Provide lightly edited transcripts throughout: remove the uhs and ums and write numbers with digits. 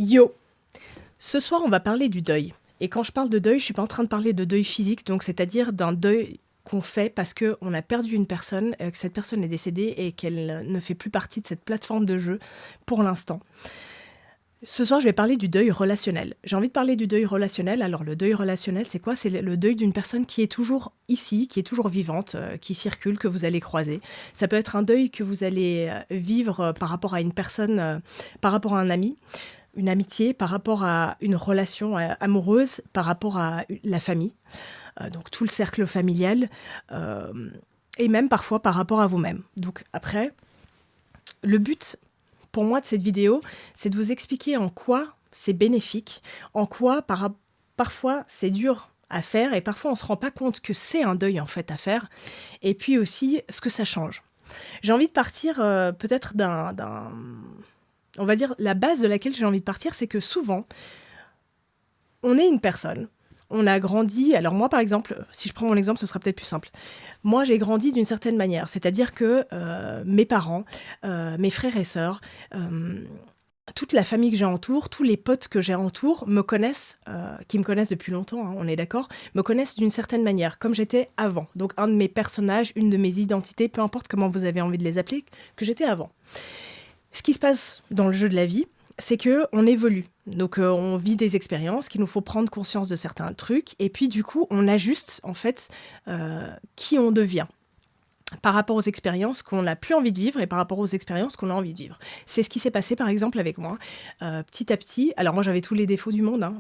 Yo! Ce soir, on va parler du deuil. Et quand je parle de deuil, je suis pas en train de parler de deuil physique, donc c'est-à-dire d'un deuil qu'on fait parce qu'on a perdu une personne, que cette personne est décédée et qu'elle ne fait plus partie de cette plateforme de jeu pour l'instant. Ce soir, je vais parler du deuil relationnel. J'ai envie de parler du deuil relationnel. Alors, le deuil relationnel, c'est quoi? C'est le deuil d'une personne qui est toujours ici, qui est toujours vivante, qui circule, que vous allez croiser. Ça peut être un deuil que vous allez vivre par rapport à une personne, par rapport à un ami, une amitié, par rapport à une relation amoureuse, par rapport à la famille, donc tout le cercle familial, euh, et même parfois par rapport à vous-même. Donc après, le but pour moi de cette vidéo, c'est de vous expliquer en quoi c'est bénéfique, en quoi parfois c'est dur à faire et parfois on ne se rend pas compte que c'est un deuil en fait à faire, et puis aussi ce que ça change. J'ai envie de partir peut-être on va dire, la base de laquelle j'ai envie de partir, c'est que souvent, on est une personne, on a grandi, alors moi par exemple, si je prends mon exemple, ce sera peut-être plus simple. Moi j'ai grandi d'une certaine manière, c'est-à-dire que mes parents, mes frères et sœurs, toute la famille que j'ai entoure, tous les potes que j'ai entoure me connaissent, qui me connaissent depuis longtemps, hein, on est d'accord, me connaissent d'une certaine manière, comme j'étais avant. Donc un de mes personnages, une de mes identités, peu importe comment vous avez envie de les appeler, que j'étais avant. Ce qui se passe dans le jeu de la vie, c'est qu'on évolue. Donc on vit des expériences, qu'il nous faut prendre conscience de certains trucs, et puis du coup on ajuste en fait qui on devient par rapport aux expériences qu'on n'a plus envie de vivre et par rapport aux expériences qu'on a envie de vivre. C'est ce qui s'est passé par exemple avec moi. Petit à petit, alors moi j'avais tous les défauts du monde, hein,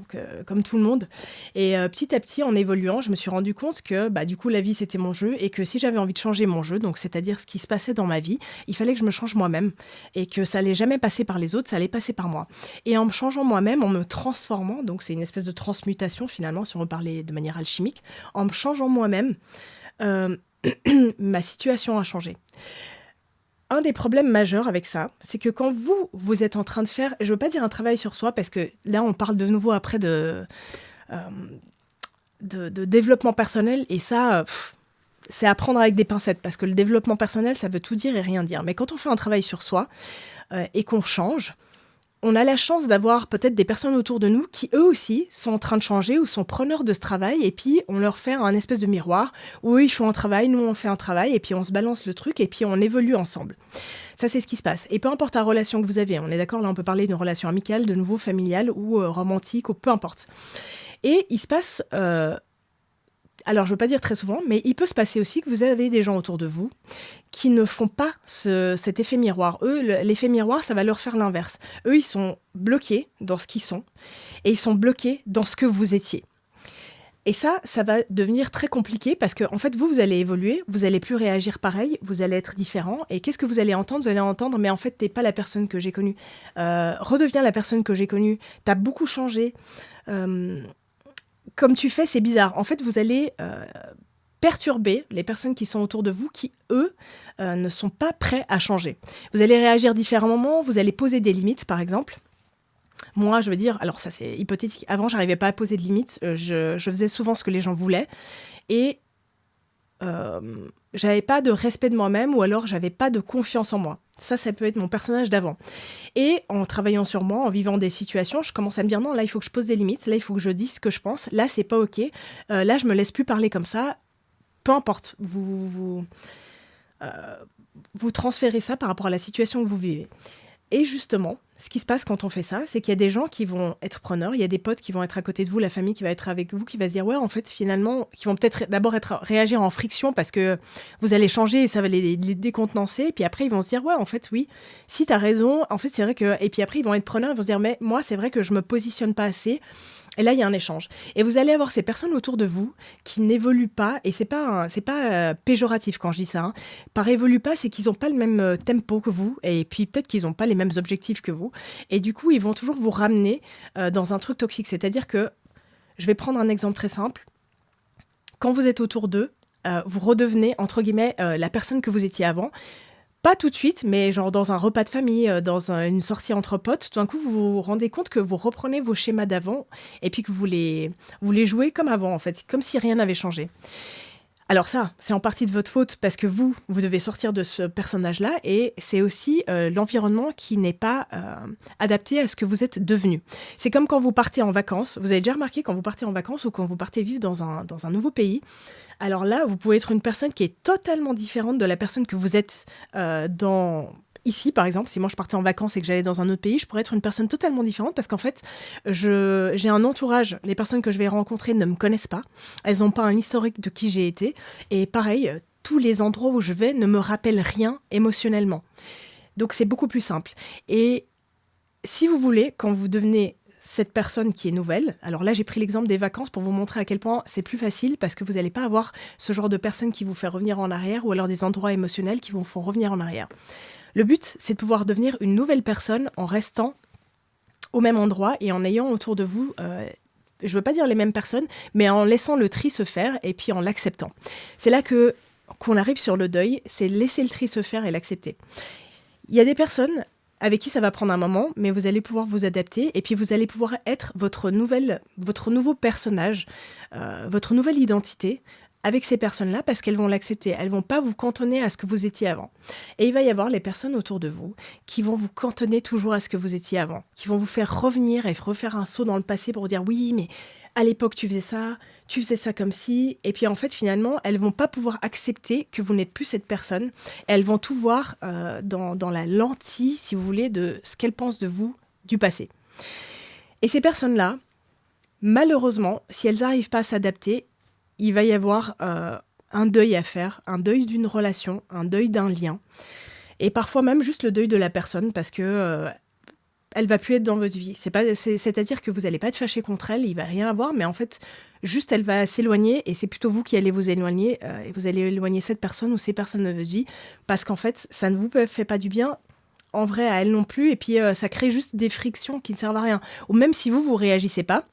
comme tout le monde, et petit à petit en évoluant, je me suis rendu compte que du coup la vie c'était mon jeu et que si j'avais envie de changer mon jeu, donc c'est-à-dire ce qui se passait dans ma vie, il fallait que je me change moi-même et que ça allait jamais passer par les autres, ça allait passer par moi. Et en me changeant moi-même, en me transformant, donc c'est une espèce de transmutation finalement si on veut parler de manière alchimique, en me changeant moi-même, euh, ma situation a changé. Un des problèmes majeurs avec ça, c'est que quand vous êtes en train de faire, je ne veux pas dire un travail sur soi, parce que là, on parle de nouveau après de développement personnel, et ça, c'est à prendre avec des pincettes, parce que le développement personnel, ça veut tout dire et rien dire. Mais quand on fait un travail sur soi et qu'on change, on a la chance d'avoir peut-être des personnes autour de nous qui, eux aussi, sont en train de changer ou sont preneurs de ce travail, et puis on leur fait un espèce de miroir où eux, ils font un travail, nous, on fait un travail, et puis on se balance le truc, et puis on évolue ensemble. Ça, c'est ce qui se passe. Et peu importe la relation que vous avez, on est d'accord, là, on peut parler d'une relation amicale, de nouveau familiale, ou romantique, ou peu importe. Et il se passe... alors, je ne veux pas dire très souvent, mais il peut se passer aussi que vous avez des gens autour de vous qui ne font pas cet effet miroir. Eux, l'effet miroir, ça va leur faire l'inverse. Eux, ils sont bloqués dans ce qu'ils sont et ils sont bloqués dans ce que vous étiez. Et ça va devenir très compliqué parce que, en fait, vous allez évoluer, vous allez plus réagir pareil, vous allez être différent. Et qu'est-ce que vous allez entendre? Vous allez entendre, mais en fait, t'es pas la personne que j'ai connue. Redeviens la personne que j'ai connue. T'as beaucoup changé. Comme tu fais, c'est bizarre. En fait, vous allez perturber les personnes qui sont autour de vous, qui, eux, ne sont pas prêts à changer. Vous allez réagir différemment, vous allez poser des limites, par exemple. Moi, je veux dire, alors ça c'est hypothétique, avant, j'arrivais pas à poser de limites, je faisais souvent ce que les gens voulaient, et j'avais pas de respect de moi-même, ou alors j'avais pas de confiance en moi. Ça peut être mon personnage d'avant. Et en travaillant sur moi, en vivant des situations, je commence à me dire non, là, il faut que je pose des limites, là, il faut que je dise ce que je pense, là, c'est pas OK, là, je me laisse plus parler comme ça, peu importe, vous transférez ça par rapport à la situation que vous vivez. Et justement, ce qui se passe quand on fait ça, c'est qu'il y a des gens qui vont être preneurs, il y a des potes qui vont être à côté de vous, la famille qui va être avec vous, qui va se dire, ouais, en fait, finalement, qui vont peut-être d'abord réagir en friction parce que vous allez changer et ça va les décontenancer. Et puis après, ils vont se dire, ouais, en fait, oui, si t'as raison, en fait, c'est vrai que... Et puis après, ils vont être preneurs, ils vont se dire, mais moi, c'est vrai que je me positionne pas assez. Et là, il y a un échange. Et vous allez avoir ces personnes autour de vous qui n'évoluent pas, et c'est pas péjoratif quand je dis ça. Hein. Par évoluent pas, c'est qu'ils n'ont pas le même tempo que vous, et puis peut-être qu'ils n'ont pas les mêmes objectifs que vous. Et du coup, ils vont toujours vous ramener dans un truc toxique. C'est-à-dire que, je vais prendre un exemple très simple. Quand vous êtes autour d'eux, vous redevenez, entre guillemets, la personne que vous étiez avant. Pas tout de suite, mais genre dans un repas de famille, dans une sortie entre potes, tout d'un coup, vous vous rendez compte que vous reprenez vos schémas d'avant et puis que vous les jouez comme avant, en fait, comme si rien n'avait changé. Alors ça, c'est en partie de votre faute parce que vous devez sortir de ce personnage-là et c'est aussi l'environnement qui n'est pas adapté à ce que vous êtes devenu. C'est comme quand vous partez en vacances. Vous avez déjà remarqué quand vous partez en vacances ou quand vous partez vivre dans un nouveau pays. Alors là, vous pouvez être une personne qui est totalement différente de la personne que vous êtes ici, par exemple. Si moi je partais en vacances et que j'allais dans un autre pays, je pourrais être une personne totalement différente parce qu'en fait, j'ai un entourage. Les personnes que je vais rencontrer ne me connaissent pas. Elles n'ont pas un historique de qui j'ai été. Et pareil, tous les endroits où je vais ne me rappellent rien émotionnellement. Donc c'est beaucoup plus simple. Et si vous voulez, quand vous devenez cette personne qui est nouvelle, alors là j'ai pris l'exemple des vacances pour vous montrer à quel point c'est plus facile parce que vous n'allez pas avoir ce genre de personne qui vous fait revenir en arrière ou alors des endroits émotionnels qui vous font revenir en arrière. Le but, c'est de pouvoir devenir une nouvelle personne en restant au même endroit et en ayant autour de vous, je ne veux pas dire les mêmes personnes, mais en laissant le tri se faire et puis en l'acceptant. C'est là qu'on arrive sur le deuil, c'est laisser le tri se faire et l'accepter. Il y a des personnes avec qui ça va prendre un moment, mais vous allez pouvoir vous adapter et puis vous allez pouvoir être votre nouveau personnage, votre nouvelle identité avec ces personnes-là parce qu'elles vont l'accepter. Elles ne vont pas vous cantonner à ce que vous étiez avant. Et il va y avoir les personnes autour de vous qui vont vous cantonner toujours à ce que vous étiez avant, qui vont vous faire revenir et refaire un saut dans le passé pour vous dire « oui, mais à l'époque, tu faisais ça comme si… » Et puis en fait, finalement, elles ne vont pas pouvoir accepter que vous n'êtes plus cette personne. Elles vont tout voir dans la lentille, si vous voulez, de ce qu'elles pensent de vous du passé. Et ces personnes-là, malheureusement, si elles n'arrivent pas à s'adapter, il va y avoir un deuil à faire, un deuil d'une relation, un deuil d'un lien, et parfois même juste le deuil de la personne parce que elle va plus être dans votre vie. C'est-à-dire que vous n'allez pas être fâché contre elle, il va rien avoir, mais en fait, juste elle va s'éloigner et c'est plutôt vous qui allez vous éloigner et vous allez éloigner cette personne ou ces personnes de votre vie parce qu'en fait, ça ne vous fait pas du bien. En vrai, à elle non plus, et puis ça crée juste des frictions qui ne servent à rien. Ou même si vous réagissez pas,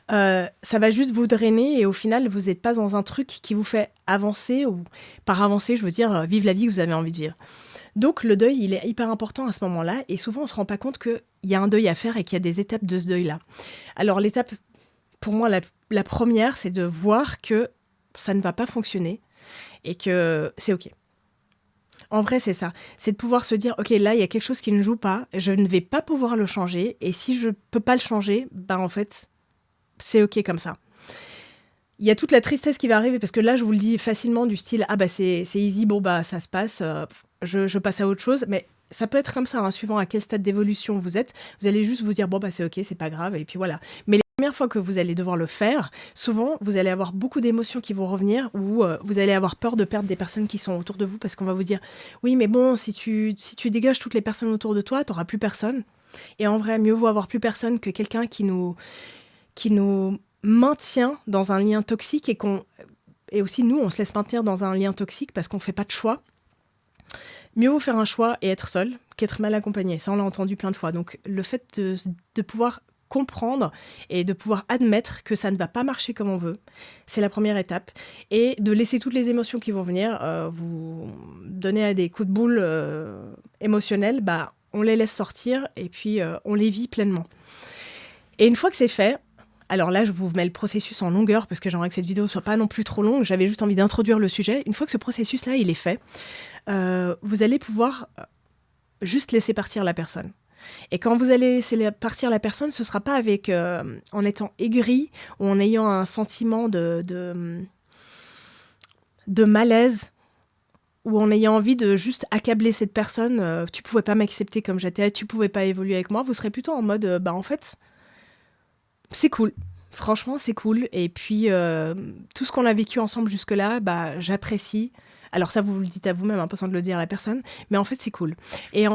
ça va juste vous drainer et au final, vous n'êtes pas dans un truc qui vous fait avancer, ou par avancer, je veux dire, vivre la vie que vous avez envie de vivre. Donc le deuil, il est hyper important à ce moment-là et souvent on ne se rend pas compte qu'il y a un deuil à faire et qu'il y a des étapes de ce deuil-là. Alors l'étape, pour moi, la première, c'est de voir que ça ne va pas fonctionner et que c'est OK. En vrai, c'est ça. C'est de pouvoir se dire, OK, là, il y a quelque chose qui ne joue pas, je ne vais pas pouvoir le changer et si je ne peux pas le changer, en fait… c'est OK comme ça. Il y a toute la tristesse qui va arriver, parce que là, je vous le dis facilement du style « Ah c'est easy, ça se passe, je passe à autre chose ». Mais ça peut être comme ça, suivant à quel stade d'évolution vous êtes. Vous allez juste vous dire « c'est OK, c'est pas grave », et puis voilà. Mais les premières fois que vous allez devoir le faire, souvent, vous allez avoir beaucoup d'émotions qui vont revenir, ou vous allez avoir peur de perdre des personnes qui sont autour de vous, parce qu'on va vous dire « Oui, mais bon, si tu dégages toutes les personnes autour de toi, t'auras plus personne. » Et en vrai, mieux vaut avoir plus personne que quelqu'un qui nous maintient dans un lien toxique et aussi nous, on se laisse maintenir dans un lien toxique parce qu'on ne fait pas de choix. Mieux vaut faire un choix et être seul qu'être mal accompagné. Ça, on l'a entendu plein de fois. Donc, le fait de pouvoir comprendre et de pouvoir admettre que ça ne va pas marcher comme on veut, c'est la première étape. Et de laisser toutes les émotions qui vont venir vous donner à des coups de boule émotionnels, on les laisse sortir et puis on les vit pleinement. Et une fois que c'est fait, alors là, je vous mets le processus en longueur parce que j'aimerais que cette vidéo soit pas non plus trop longue. J'avais juste envie d'introduire le sujet. Une fois que ce processus-là, il est fait, vous allez pouvoir juste laisser partir la personne. Et quand vous allez laisser partir la personne, ce ne sera pas en étant aigri ou en ayant un sentiment de malaise ou en ayant envie de juste accabler cette personne. Tu ne pouvais pas m'accepter comme j'étais, tu ne pouvais pas évoluer avec moi. Vous serez plutôt en mode, en fait… c'est cool, franchement c'est cool. Et puis tout ce qu'on a vécu ensemble jusque-là, j'apprécie. Alors ça, vous le dites à vous-même, pas sans de le dire à la personne, mais en fait c'est cool. Et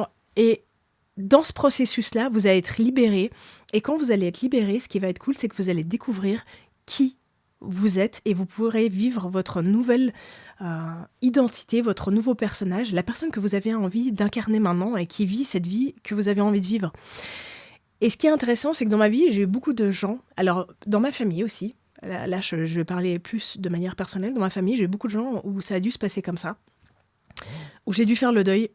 dans ce processus-là, vous allez être libéré. Et quand vous allez être libéré, ce qui va être cool, c'est que vous allez découvrir qui vous êtes et vous pourrez vivre votre nouvelle identité, votre nouveau personnage, la personne que vous avez envie d'incarner maintenant et qui vit cette vie que vous avez envie de vivre. Et ce qui est intéressant, c'est que dans ma vie, j'ai eu beaucoup de gens, alors dans ma famille aussi, là je vais parler plus de manière personnelle, dans ma famille, j'ai eu beaucoup de gens où ça a dû se passer comme ça, où j'ai dû faire le deuil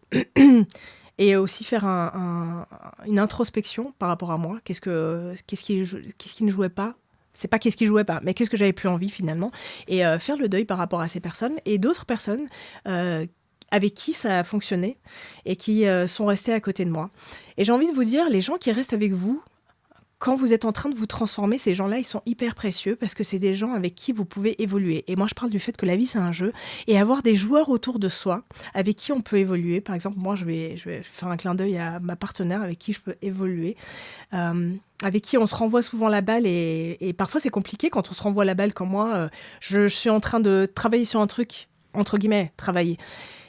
et aussi faire une introspection par rapport à moi, qu'est-ce qui ne jouait pas, C'est pas qu'est-ce qui jouait pas, mais qu'est-ce que j'avais plus envie finalement. Et faire le deuil par rapport à ces personnes et d'autres personnes avec qui ça a fonctionné et qui sont restées à côté de moi. Et j'ai envie de vous dire, les gens qui restent avec vous, quand vous êtes en train de vous transformer, ces gens-là, ils sont hyper précieux parce que c'est des gens avec qui vous pouvez évoluer. Et moi, je parle du fait que la vie, c'est un jeu. Et avoir des joueurs autour de soi avec qui on peut évoluer. Par exemple, moi, je vais faire un clin d'œil à ma partenaire avec qui je peux évoluer. Avec qui on se renvoie souvent la balle. Et parfois, c'est compliqué quand on se renvoie la balle. Comme moi, je suis en train de travailler sur un truc, entre guillemets, travailler.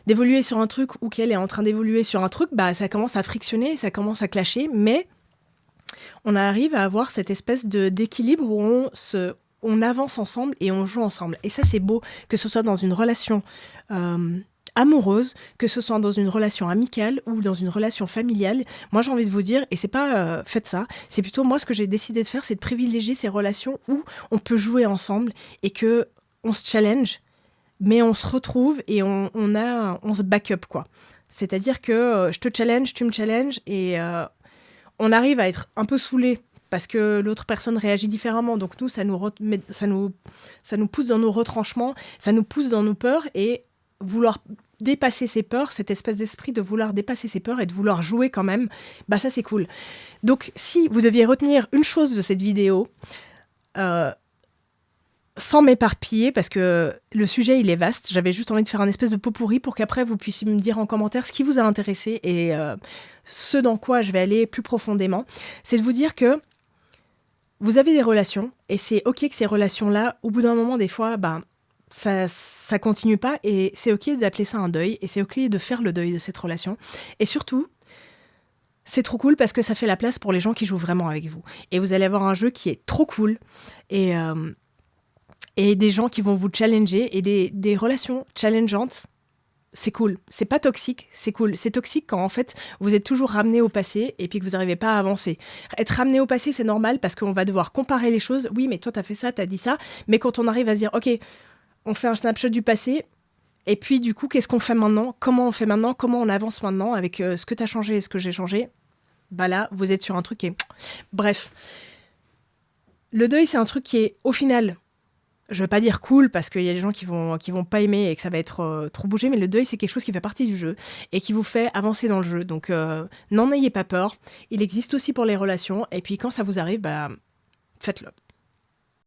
D'évoluer sur un truc ou qu'elle est en train d'évoluer sur un truc, bah, ça commence à frictionner, ça commence à clasher. Mais on arrive à avoir cette espèce d'équilibre où on avance ensemble et on joue ensemble. Et ça, c'est beau, que ce soit dans une relation amoureuse, que ce soit dans une relation amicale ou dans une relation familiale. Moi, j'ai envie de vous dire, et c'est pas faites ça, c'est plutôt moi, ce que j'ai décidé de faire, c'est de privilégier ces relations où on peut jouer ensemble et que on se challenge, mais on se retrouve et on se back up, quoi. C'est-à-dire que je te challenge, tu me challenges et on arrive à être un peu saoulé parce que l'autre personne réagit différemment. Donc nous, ça nous pousse dans nos retranchements, ça nous pousse dans nos peurs et vouloir dépasser ses peurs, cette espèce d'esprit de vouloir dépasser ses peurs et de vouloir jouer quand même, bah ça c'est cool. Donc si vous deviez retenir une chose de cette vidéo, sans m'éparpiller, parce que le sujet il est vaste, j'avais juste envie de faire un espèce de pot pourri pour qu'après vous puissiez me dire en commentaire ce qui vous a intéressé et ce dans quoi je vais aller plus profondément, c'est de vous dire que vous avez des relations et c'est ok que ces relations-là, au bout d'un moment des fois, bah, ça continue pas et c'est ok d'appeler ça un deuil et c'est ok de faire le deuil de cette relation et surtout c'est trop cool parce que ça fait la place pour les gens qui jouent vraiment avec vous et vous allez avoir un jeu qui est trop cool et des gens qui vont vous challenger et des relations challengeantes. C'est cool, c'est pas toxique, c'est cool. C'est toxique quand en fait vous êtes toujours ramené au passé et puis que vous n'arrivez pas à avancer. Être ramené au passé c'est normal parce qu'on va devoir comparer les choses. Oui mais toi t'as fait ça, t'as dit ça. Mais quand on arrive à se dire ok, on fait un snapshot du passé et puis du coup qu'est-ce qu'on fait maintenant, comment on fait maintenant, comment on avance maintenant avec ce que t'as changé et ce que j'ai changé. Bah là vous êtes sur un truc qui est... Bref, le deuil c'est un truc qui est au final... Je veux pas dire cool parce qu'il y a des gens qui vont pas aimer et que ça va être trop bougé, mais le deuil c'est quelque chose qui fait partie du jeu et qui vous fait avancer dans le jeu. Donc n'en ayez pas peur. Il existe aussi pour les relations et puis quand ça vous arrive, bah faites-le.